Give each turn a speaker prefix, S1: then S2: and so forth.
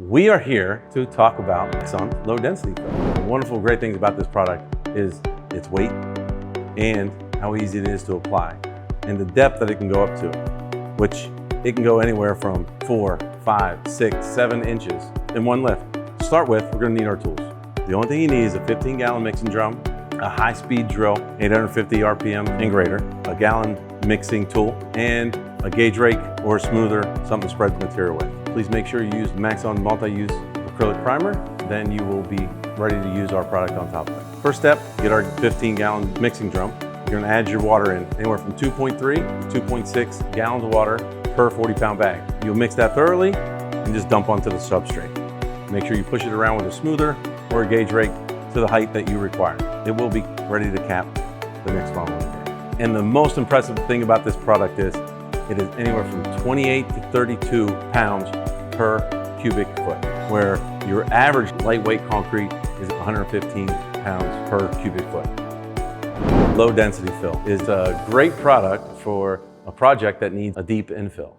S1: We are here to talk about Maxxon low density fill. The wonderful great things about this product is its weight and how easy it is to apply and the depth that it can go up to, which it can go anywhere from 4, 5, 6, 7 inches in one lift. To start with, we're gonna need our tools. The only thing you need is a 15-gallon mixing drum, a high-speed drill, 850 RPM and greater, a gallon mixing tool, and a gauge rake or a smoother, something to spread the material with. Please make sure you use Maxxon Multi-Use Acrylic Primer, then you will be ready to use our product on top of it. First step, get our 15-gallon mixing drum. You're gonna add your water in, anywhere from 2.3 to 2.6 gallons of water per 40-pound bag. You'll mix that thoroughly and just dump onto the substrate. Make sure you push it around with a smoother or a gauge rake to the height that you require. It will be ready to cap the next following day. And the most impressive thing about this product is it is anywhere from 28 to 32 pounds per cubic foot, where your average lightweight concrete is 115 pounds per cubic foot. Low density fill is a great product for a project that needs a deep infill.